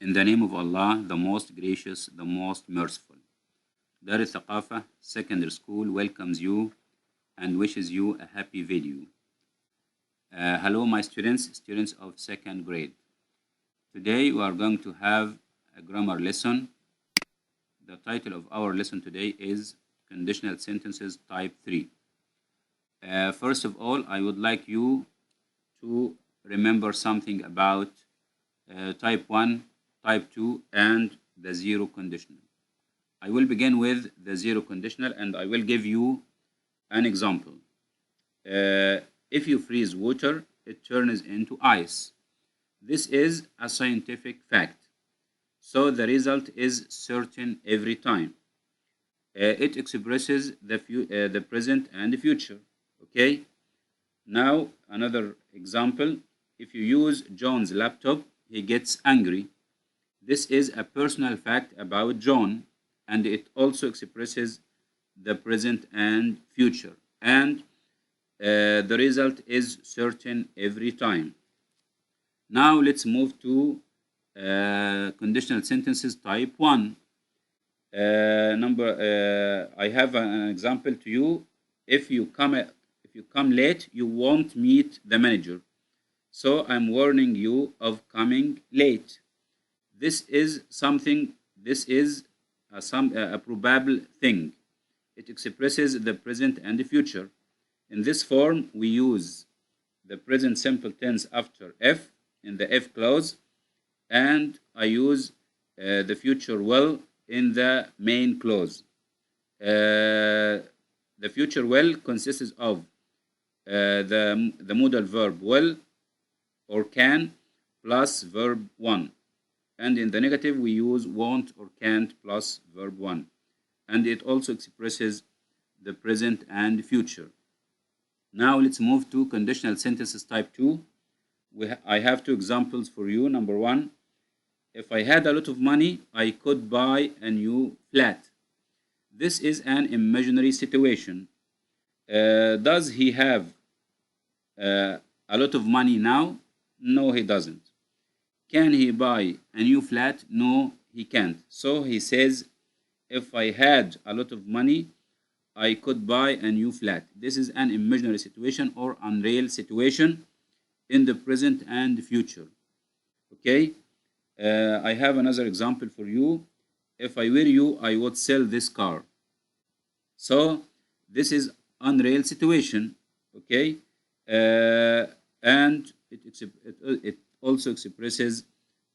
In the name of Allah, the most gracious, the most merciful. Dar al-Thaqafah Secondary School welcomes you and wishes you a happy video. Hello my students of second grade. Today we are going to have a grammar lesson. The title of our lesson today is Conditional Sentences Type 3. First of all, I would like you to remember something about Type 1, Type 2, and the zero conditional. I will begin with the zero conditional and I will give you an example. If you freeze water, it turns into ice. This is a scientific fact. So the result is certain every time. It expresses the present and the future. Okay? Now, another example. If you use John's laptop, he gets angry. This is a personal fact about John, and it also expresses the present and future. And the result is certain every time. Now, let's move to conditional sentences type 1. I have an example to you. If you come late, you won't meet the manager. So I'm warning you of coming late. This is a probable thing. It expresses the present and the future. In this form, we use the present simple tense after if in the if clause, and I use the future will in the main clause. The future will consists of the modal verb will or can plus verb 1. And in the negative, we use won't or can't plus verb 1. And it also expresses the present and future. Now let's move to conditional sentences type 2. I have two examples for you. Number 1, if I had a lot of money, I could buy a new flat. This is an imaginary situation. Does he have a lot of money now? No, he doesn't. Can he buy a new flat? No, he can't. So he says, if I had a lot of money, I could buy a new flat. This is an imaginary situation or unreal situation in the present and future. Okay? I have another example for you. If I were you, I would sell this car. So this is unreal situation. Okay? And it also expresses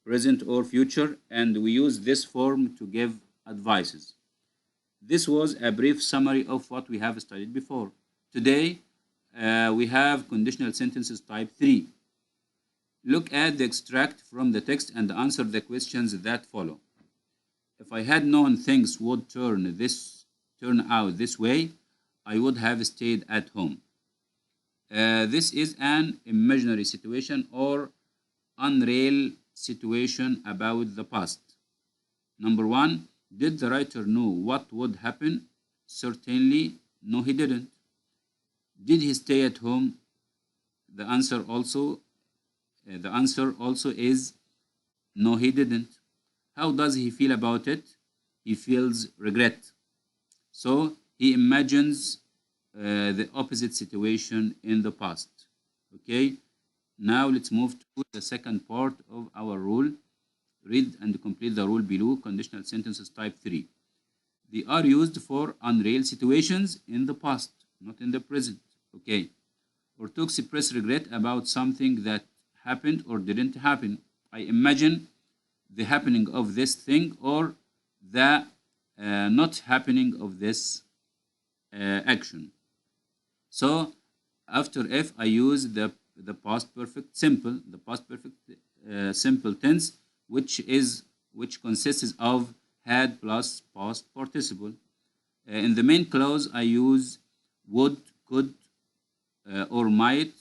present or future, and we use this form to give advices. This was a brief summary of what we have studied before. Today, we have conditional sentences type 3. Look at the extract from the text and answer the questions that follow. If I had known things would turn out this way, I would have stayed at home. This is an imaginary situation or unreal situation about the past. Number 1, did the writer know what would happen? Certainly, no, he didn't. Did he stay at home? The answer also is no, he didn't. How does he feel about it? He feels regret. So he imagines the opposite situation in the past. Okay, now let's move to the second part of our rule. Read and complete the rule below. Conditional sentences type 3. They are used for unreal situations in the past, not in the present. Okay, or to express regret about something that happened or didn't happen. I imagine the happening of this thing or the not happening of this action. So after if, I use the past perfect simple, simple tense, which consists of had plus past participle. In the main clause, I use would, could, or might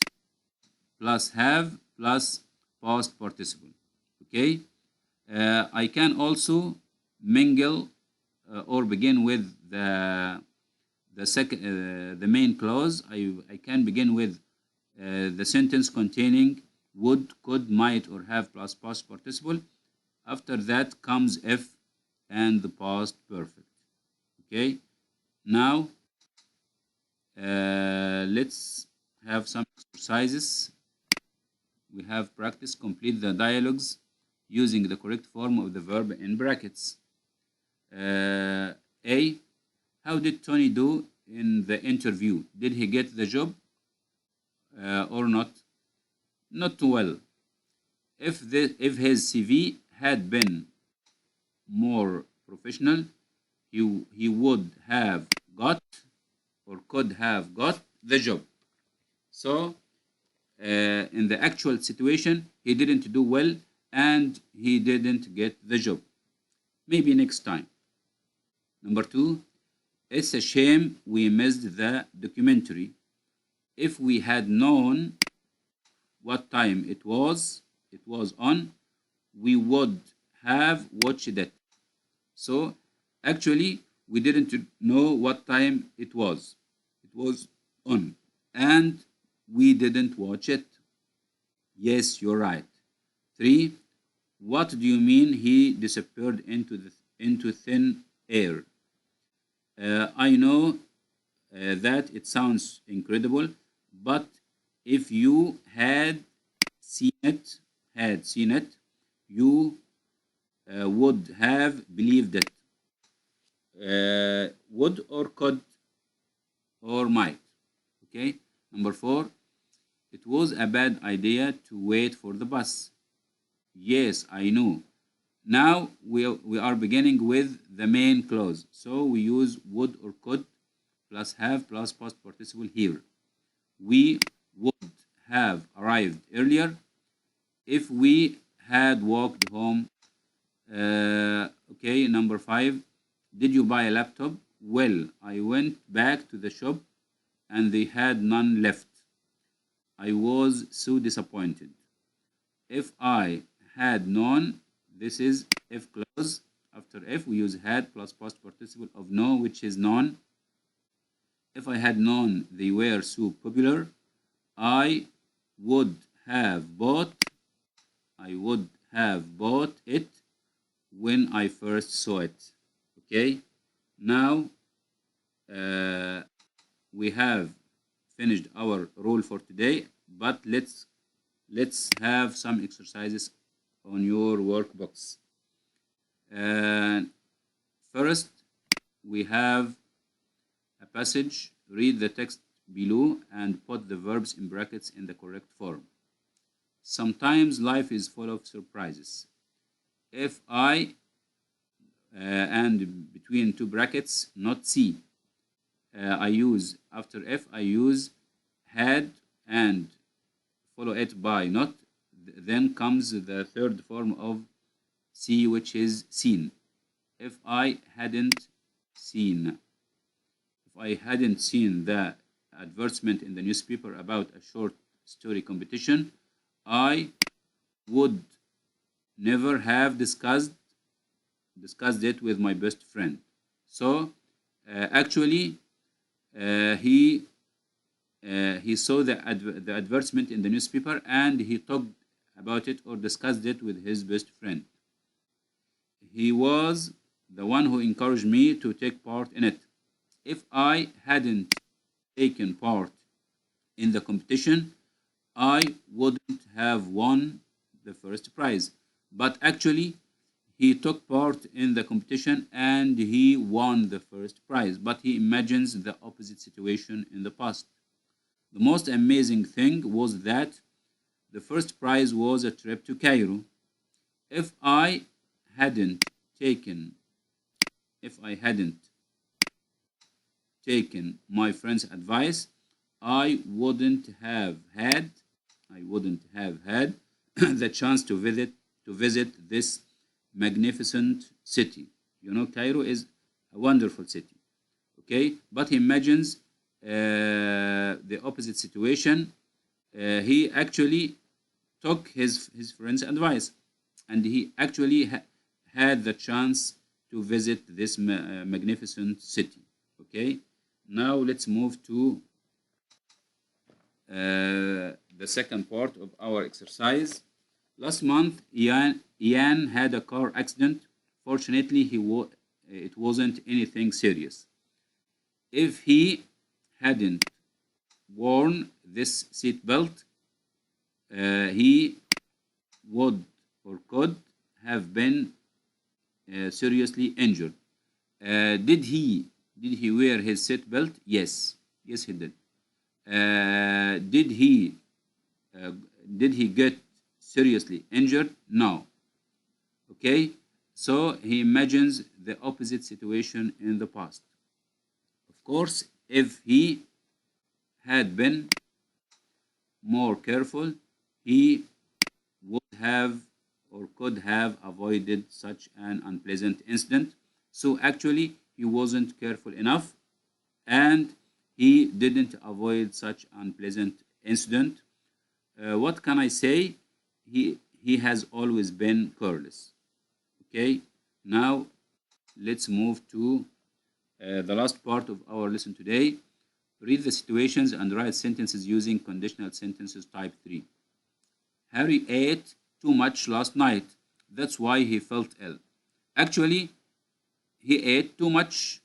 plus have plus past participle. Okay, I can also mingle or begin with the main clause. I can begin with the sentence containing would, could, might, or have plus past participle. After that comes if and the past perfect. Okay, now let's have some exercises. We have practice. Complete the dialogues using the correct form of the verb in brackets. A. How did Tony do in the interview? Did he get the job or not? Not well. If his CV had been more professional, he would have got or could have got the job. So in the actual situation, he didn't do well and he didn't get the job. Maybe next time. Number 2, it's a shame we missed the documentary. If we had known what time it was on, we would have watched it. So actually we didn't know what time it was on, and we didn't watch it. Yes, you're right. 3, what do you mean he disappeared into thin air? I know that it sounds incredible, but if you had seen it, you would have believed it. Would or could or might. Okay. Number 4, it was a bad idea to wait for the bus. Yes, I know. Now we are beginning with the main clause. So we use would or could plus have plus past participle here. We would have arrived earlier if we had walked home. Okay, number 5. Did you buy a laptop? Well, I went back to the shop and they had none left. I was so disappointed. If I had known, this is if clause. After if, we use had plus past participle of know, which is known. If I had known they were so popular, I would have bought it when I first saw it. Okay, now we have finished our rule for today, but let's have some exercises on your workbooks. First, we have a passage. Read the text below and put the verbs in brackets in the correct form. Sometimes life is full of surprises. If I and between two brackets, not see. I use after if, I use had and follow it by not. Then comes the third form of see, which is seen. If I hadn't seen the advertisement in the newspaper about a short story competition, I would never have discussed it with my best friend. So actually he saw the advertisement in the newspaper and he talked about it or discussed it with his best friend. He was the one who encouraged me to take part in it. If I hadn't taken part in the competition, I wouldn't have won the first prize. But actually, he took part in the competition and he won the first prize. But he imagines the opposite situation in the past. The most amazing thing was that the first prize was a trip to Cairo. If I hadn't taken my friend's advice, I wouldn't have had the chance to visit this magnificent city. You know, Cairo is a wonderful city. Okay, but he imagines the opposite situation. He actually took his friend's advice, and he actually had the chance to visit this magnificent city. Okay, now let's move to the second part of our exercise. Last month, Ian Ian had a car accident. Fortunately, it wasn't anything serious. If he hadn't worn this seatbelt, he would or could have been seriously injured. Did he wear his seatbelt? Yes, yes he did. Uh, did he uh, did he get seriously injured? No. Okay, so he imagines the opposite situation in the past. Of course, if he had been more careful, he would have or could have avoided such an unpleasant incident. So actually, he wasn't careful enough and he didn't avoid such unpleasant incident. What can I say? He has always been careless. Okay, now let's move to the last part of our lesson today. Read the situations and write sentences using conditional sentences type 3. Harry ate too much last night. That's why he felt ill. Actually, he ate too much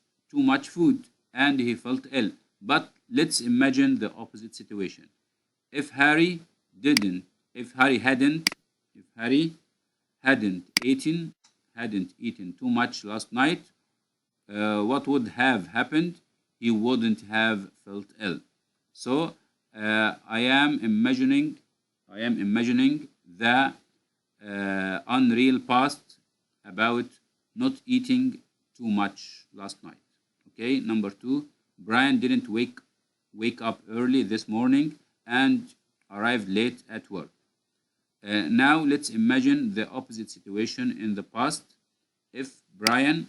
food and he felt ill. But let's imagine the opposite situation. If Harry didn't, if Harry hadn't, if Harry hadn't eaten, hadn't eaten too much last night, what would have happened? He wouldn't have felt ill. So I am imagining the unreal past about not eating too much last night. Okay, number two, Brian didn't wake up early this morning and arrived late at work. Now let's imagine the opposite situation in the past. If Brian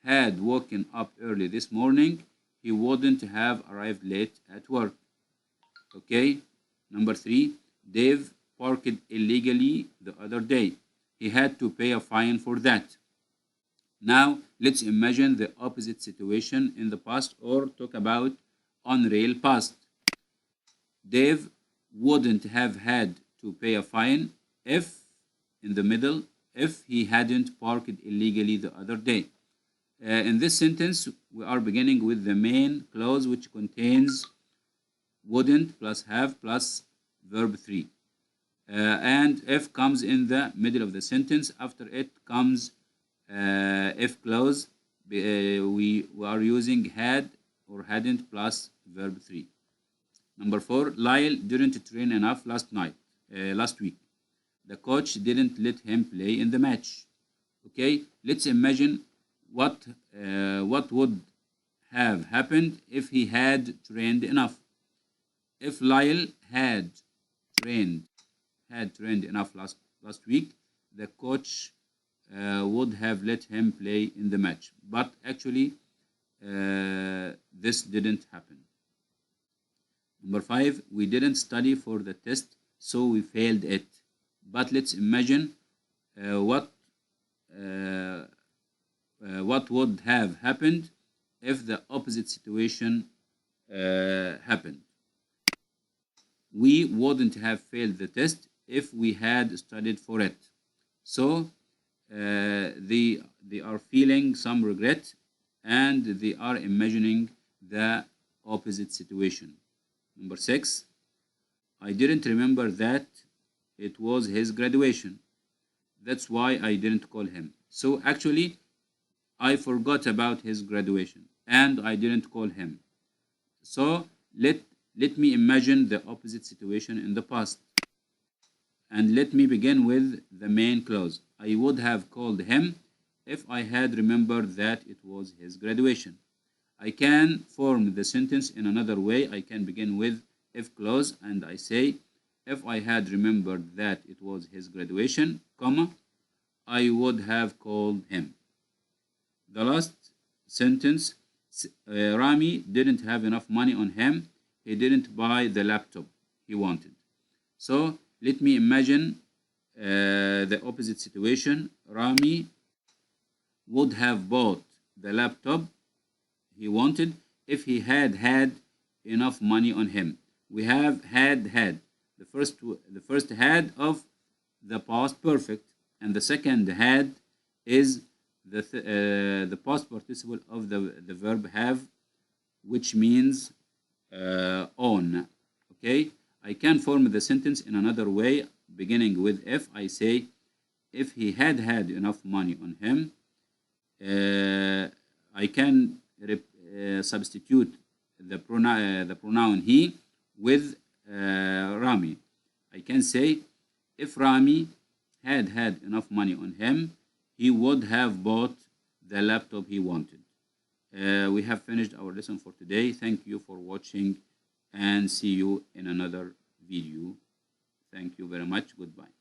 had woken up early this morning, he wouldn't have arrived late at work. Okay, number three, Dave parked illegally the other day. He had to pay a fine for that. Now let's imagine the opposite situation in the past or talk about unreal past. Dave wouldn't have had to pay a fine if, in the middle, if he hadn't parked illegally the other day. In this sentence, we are beginning with the main clause which contains wouldn't plus have plus verb 3. And if comes in the middle of the sentence. After it comes if clause. We are using had or hadn't plus verb 3. Number 4, Lyle didn't train enough last week. The coach didn't let him play in the match. Okay, let's imagine what would have happened if he had trained enough. If Lyle had trained enough last week, the coach would have let him play in the match. But actually, this didn't happen. Number 5, we didn't study for the test, so we failed it. But let's imagine what would have happened if the opposite situation happened. We wouldn't have failed the test if we had studied for it. So they are feeling some regret and they are imagining the opposite situation. Number 6, I didn't remember that it was his graduation. That's why I didn't call him. So actually, I forgot about his graduation and I didn't call him. So let me imagine the opposite situation in the past. And let me begin with the main clause. I would have called him if I had remembered that it was his graduation. I can form the sentence in another way. I can begin with if clause and I say, if I had remembered that it was his graduation, comma, I would have called him. The last sentence, Rami didn't have enough money on him. He didn't buy the laptop he wanted. So let me imagine the opposite situation. Rami would have bought the laptop he wanted if he had had enough money on him. We have had. The first had of the past perfect, and the second had is the past participle of the verb have, which means own. Okay, I can form the sentence in another way, beginning with if. I say, if he had had enough money on him. I can substitute the pronoun he with Rami. I can say, if Rami had had enough money on him, he would have bought the laptop he wanted. We have finished our lesson for today. Thank you for watching and see you in another video. Thank you very much. Goodbye.